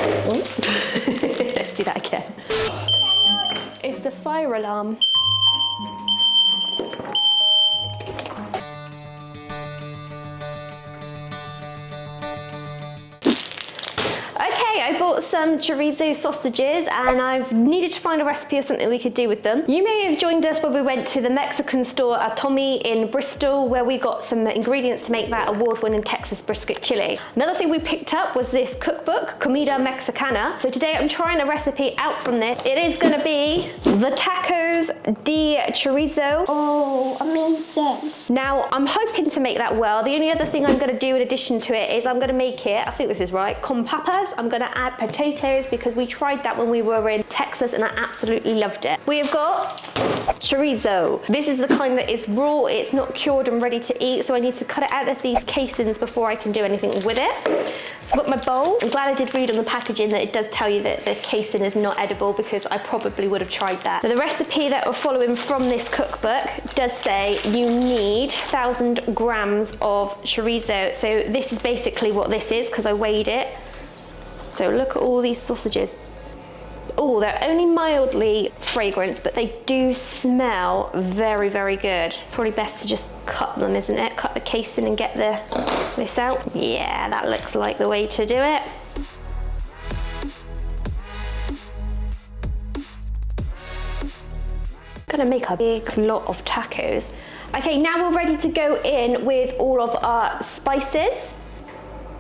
Let's do that again. It's the fire alarm. I bought some chorizo sausages and I've needed to find a recipe of something we could do with them. You may have joined us when we went to the Mexican store Atomi in Bristol, where we got some ingredients to make that award-winning Texas brisket chili. Another thing we picked up was this cookbook, Comida Mexicana. So today I'm trying a recipe out from this. It is gonna be the tacos de chorizo. Oh, amazing. Now, I'm hoping to make that well. The only other thing I'm gonna do in addition to it is I'm gonna make it, I think this is right, con papas. I'm gonna add potatoes because we tried that when we were in Texas and I absolutely loved it. We have got chorizo. This is the kind that is raw, it's not cured and ready to eat, so I need to cut it out of these casings before I can do anything with it. I've got my bowl. I'm glad I did read on the packaging that it does tell you that the casing is not edible, because I probably would have tried that. So the recipe that we're following from this cookbook does say you need 1,000 grams of chorizo. So this is basically what this is, because I weighed it. So look at all these sausages. Oh, they're only mildly fragrant, but they do smell very, very good. Probably best to just cut them, isn't it? Cut the casing and get this out. Yeah, that looks like the way to do it. Gonna make a big lot of tacos. Okay, now we're ready to go in with all of our spices.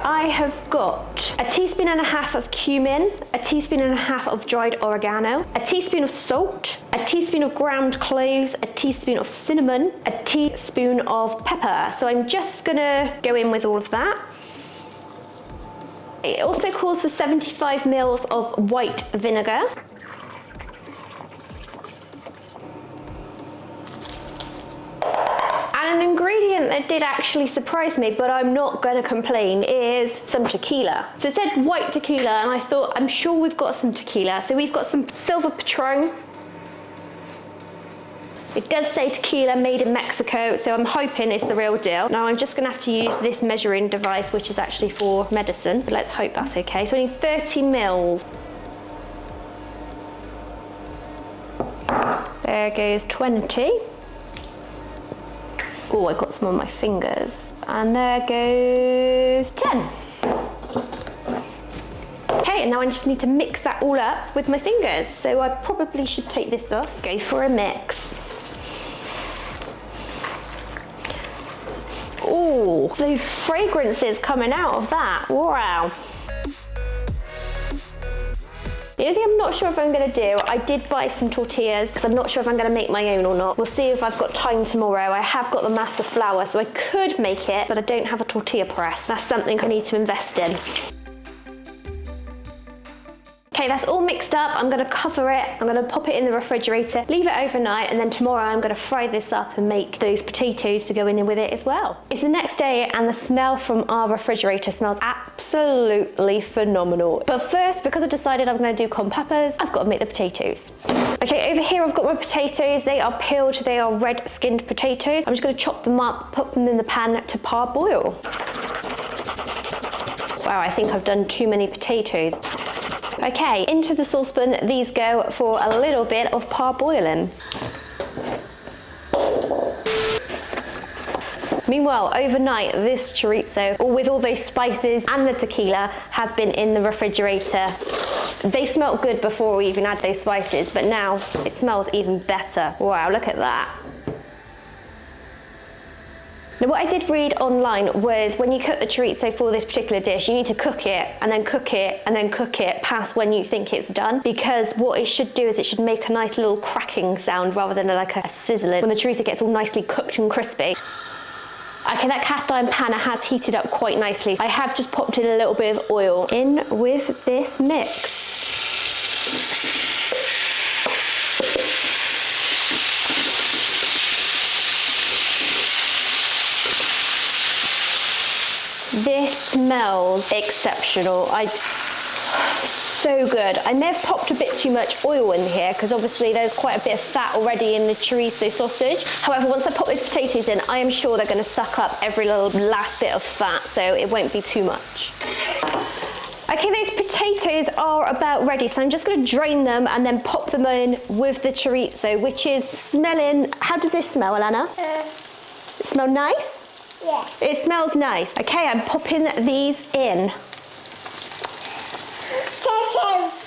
I have got a teaspoon and a half of cumin, a teaspoon and a half of dried oregano, a teaspoon of salt, a teaspoon of ground cloves, a teaspoon of cinnamon, a teaspoon of pepper. So I'm just gonna go in with all of that. It also calls for 75 mils of white vinegar. And an ingredient that did actually surprise me, but I'm not going to complain, is some tequila. So it said white tequila, and I thought, I'm sure we've got some tequila. So we've got some Silver Patron. It does say tequila made in Mexico, so I'm hoping it's the real deal. Now I'm just going to have to use this measuring device, which is actually for medicine. But let's hope that's okay. So I need 30 mils. There goes 20. Oh, I got some on my fingers. And there goes 10. Okay, and now I just need to mix that all up with my fingers. So I probably should take this off, go for a mix. Oh, those fragrances coming out of that, wow. The only thing I'm not sure if I'm gonna do, I did buy some tortillas because I'm not sure if I'm gonna make my own or not. We'll see if I've got time tomorrow. I have got the mass of flour, so I could make it, but I don't have a tortilla press. That's something I need to invest in. Okay, that's all mixed up. I'm gonna cover it. I'm gonna pop it in the refrigerator, leave it overnight, and then tomorrow I'm gonna fry this up and make those potatoes to go in with it as well. It's the next day and the smell from our refrigerator smells absolutely phenomenal. But first, because I decided I'm gonna do con papas, I've gotta make the potatoes. Okay, over here I've got my potatoes. They are peeled, they are red skinned potatoes. I'm just gonna chop them up, put them in the pan to parboil. Wow, I think I've done too many potatoes. Okay, into the saucepan, these go for a little bit of parboiling. Meanwhile, overnight, this chorizo, with all those spices and the tequila, has been in the refrigerator. They smelled good before we even had those spices, but now it smells even better. Wow, look at that. Now, what I did read online was when you cook the chorizo for this particular dish, you need to cook it and then cook it and then cook it past when you think it's done, because what it should do is it should make a nice little cracking sound rather than like a sizzling when the chorizo gets all nicely cooked and crispy. Okay, that cast iron pan has heated up quite nicely. I have just popped in a little bit of oil in with this mix. This smells exceptional. So good. I may have popped a bit too much oil in here because obviously there's quite a bit of fat already in the chorizo sausage. However, once I pop those potatoes in, I am sure they're going to suck up every little last bit of fat, so it won't be too much. Okay, those potatoes are about ready, so I'm just going to drain them and then pop them in with the chorizo, which is smelling. How does this smell, Elana? It smell nice? Yeah. It smells nice. Okay, I'm popping these in.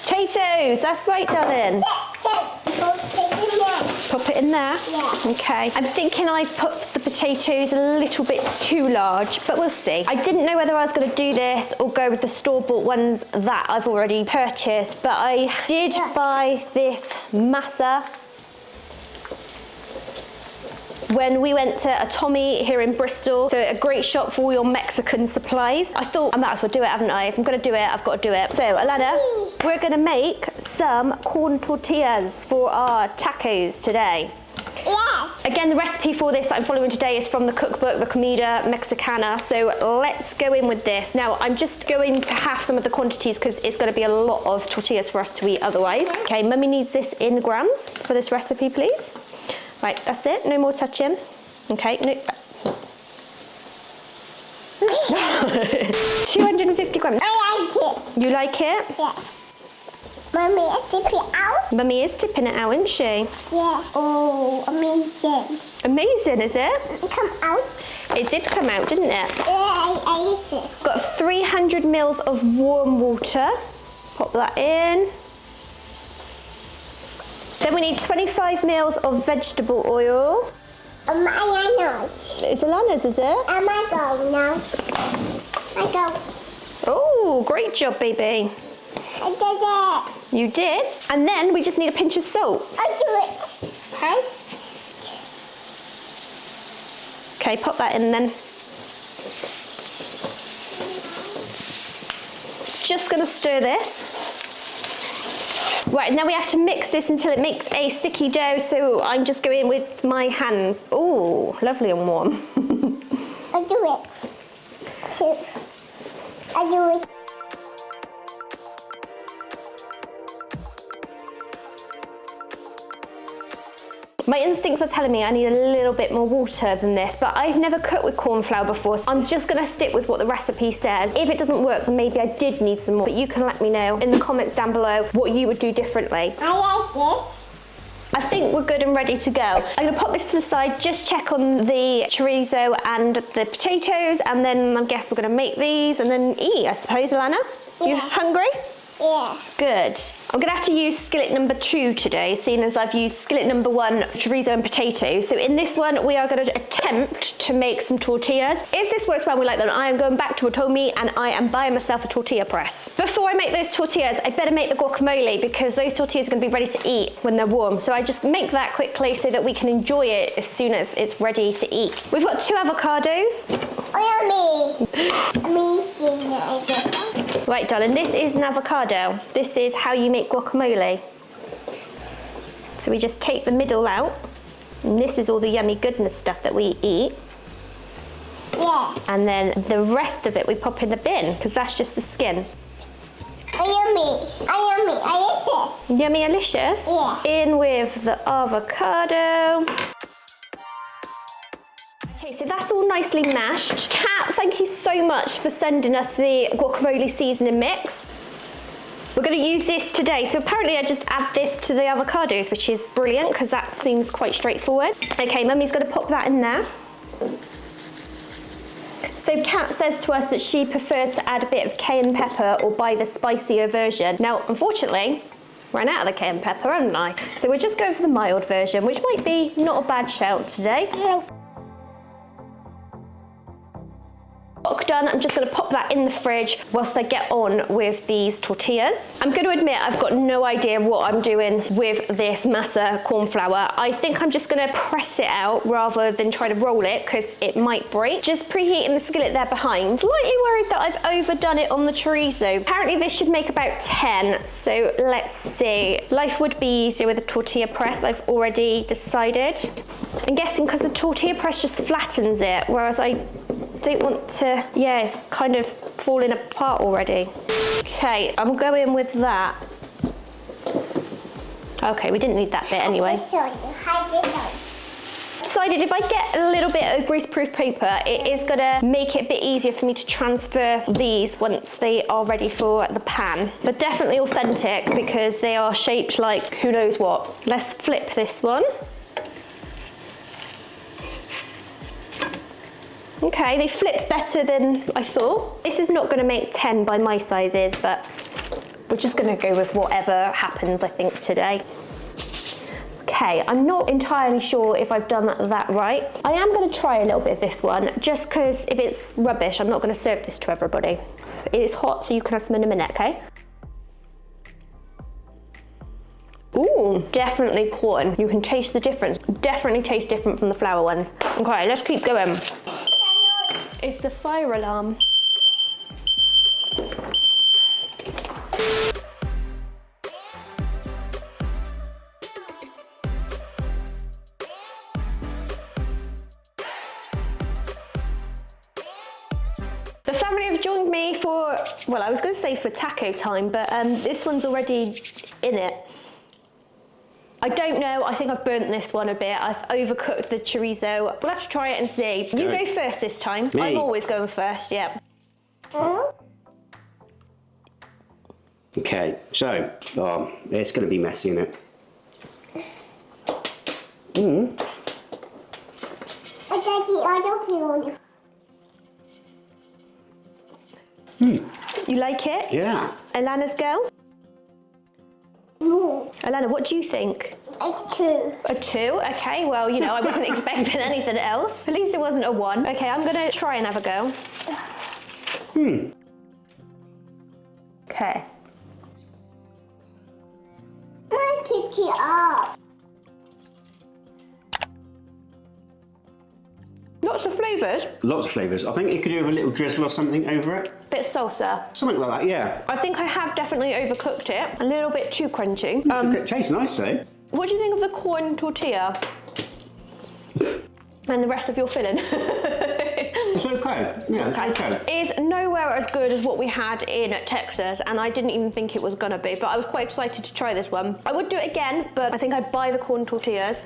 Potatoes, that's right, darling. Pop it in there? Yeah. Okay. I'm thinking I've put the potatoes a little bit too large, but we'll see. I didn't know whether I was going to do this or go with the store-bought ones that I've already purchased, but I did buy this masa when we went to a Tommy here in Bristol, so a great shop for all your Mexican supplies. I thought I might as well do it, haven't I? If I'm going to do it, I've got to do it. So, Elana, we're going to make some corn tortillas for our tacos today. Yes. Again, the recipe for this that I'm following today is from the cookbook, the Comida Mexicana. So let's go in with this. Now, I'm just going to half some of the quantities because it's going to be a lot of tortillas for us to eat otherwise. Okay, Mummy needs this in grams for this recipe, please. Right, that's it. No more touching. Okay, no. 250 grams. I like it. You like it? Yeah. Mommy, I dip it out. Mummy is tipping it out, isn't she? Yeah. Oh, amazing. Amazing, is it? Come out. It did come out, didn't it? Yeah, I use it. Got 300 mils of warm water. Pop that in. Then we need 25 mils of vegetable oil. My nose. It's Elana's, is it? I go now. I go. Oh, great job, baby. I did it. You did. And then we just need a pinch of salt. I do it. Huh? Okay, pop that in then. Just gonna stir this. Right, now we have to mix this until it makes a sticky dough, so I'm just going with my hands. Oh, lovely and warm. I do it. Too. I do it. My instincts are telling me I need a little bit more water than this, but I've never cooked with corn flour before, so I'm just gonna stick with what the recipe says. If it doesn't work, then maybe I did need some more, but you can let me know in the comments down below what you would do differently. I like this. I think we're good and ready to go. I'm gonna pop this to the side, just check on the chorizo and the potatoes, and then I guess we're gonna make these and then eat, I suppose, Elana? You Yeah. hungry? Yeah. Good. I'm gonna have to use skillet number 2 today, seeing as I've used skillet number 1, chorizo and potatoes. So in this one, we are gonna attempt to make some tortillas. If this works well and we like them, I am going back to Otomi and I am buying myself a tortilla press. Before I make those tortillas, I better make the guacamole because those tortillas are gonna be ready to eat when they're warm. So I just make that quickly so that we can enjoy it as soon as it's ready to eat. We've got 2 avocados. Oh, yummy. Amazing. I guess. Right, darling, this is an avocado. This is how you make guacamole. So we just take the middle out, and this is all the yummy goodness stuff that we eat. Yeah. And then the rest of it we pop in the bin, because that's just the skin. Yummy. Yummy. I like this. Yummy delicious. Yeah. In with the avocado. Okay, so that's all nicely mashed. Kat, thank you so much for sending us the guacamole seasoning mix. We're going to use this today. So apparently I just add this to the avocados, which is brilliant because that seems quite straightforward. Okay, Mummy's going to pop that in there. So Kat says to us that she prefers to add a bit of cayenne pepper or buy the spicier version. Now, unfortunately, ran out of the cayenne pepper, haven't I? So we're just going for the mild version, which might be not a bad shout today. Done. I'm just going to pop that in the fridge whilst I get on with these tortillas. I'm going to admit I've got no idea what I'm doing with this masa corn flour. I think I'm just going to press it out rather than try to roll it because it might break. Just preheating the skillet there behind. Slightly worried that I've overdone it on the chorizo. Apparently this should make about 10, so let's see. Life would be easier with a tortilla press, I've already decided. I'm guessing because the tortilla press just flattens it, whereas I don't want to, yeah, it's kind of falling apart already. Okay, I'm going with that. Okay, we didn't need that bit anyway. Decided if I get a little bit of greaseproof paper, it is gonna make it a bit easier for me to transfer these once they are ready for the pan. So definitely authentic because they are shaped like who knows what. Let's flip this one. Okay, they flip better than I thought. This is not gonna make 10 by my sizes, but we're just gonna go with whatever happens, I think, today. Okay, I'm not entirely sure if I've done that right. I am gonna try a little bit of this one, just because if it's rubbish, I'm not gonna serve this to everybody. It is hot, so you can have some in a minute, okay? Ooh, definitely corn. You can taste the difference. Definitely tastes different from the flour ones. Okay, let's keep going. It's the fire alarm. The family have joined me for, well, I was going to say for taco time, but this one's already in it. I don't know, I think I've burnt this one a bit. I've overcooked the chorizo. We'll have to try it and see. You go first this time. Me? I'm always going first, yeah. Okay, so, it's going to be messy, isn't it? You like it? Yeah. Elana's go? Elana, what do you think? A 2. A 2? Okay, well, you know, I wasn't expecting anything else. At least it wasn't a 1. Okay, I'm gonna try and have a go. Okay. I pick it up. Lots of flavours. Lots of flavours. I think you could do with a little drizzle or something over it. Bit of salsa. Something like that, yeah. I think I have definitely overcooked it. A little bit too crunchy. It tastes nice though. What do you think of the corn tortilla? And the rest of your filling? It's okay. Yeah, it's okay. It's nowhere as good as what we had in Texas, and I didn't even think it was gonna be, but I was quite excited to try this one. I would do it again, but I think I'd buy the corn tortillas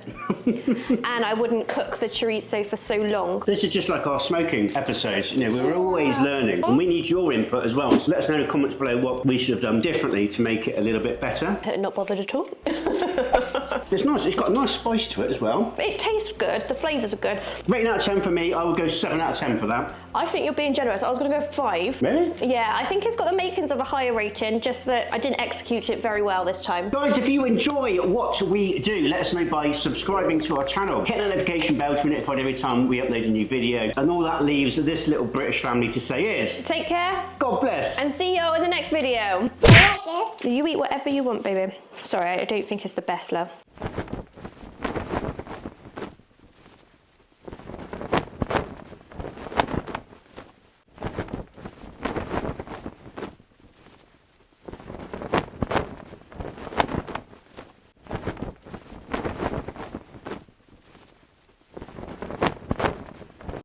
and I wouldn't cook the chorizo for so long. This is just like our smoking episodes. You know, we're always learning, and we need your input as well. So let us know in the comments below what we should have done differently to make it a little bit better. Not bothered at all. It's nice. It's got a nice spice to it as well. It tastes good. The flavours are good. Rating out of 10 for me, I would go 7 out of 10 for that. I think you're being generous. I was going to go 5. Really? Yeah, I think it's got the makings of a higher rating, just that I didn't execute it very well this time. Guys, if you enjoy what we do, let us know by subscribing to our channel. Hit the notification bell to be notified every time we upload a new video. And all that leaves this little British family to say is... Take care. God bless. And see you in the next video. You eat whatever you want, baby. Sorry, I don't think it's the best, love.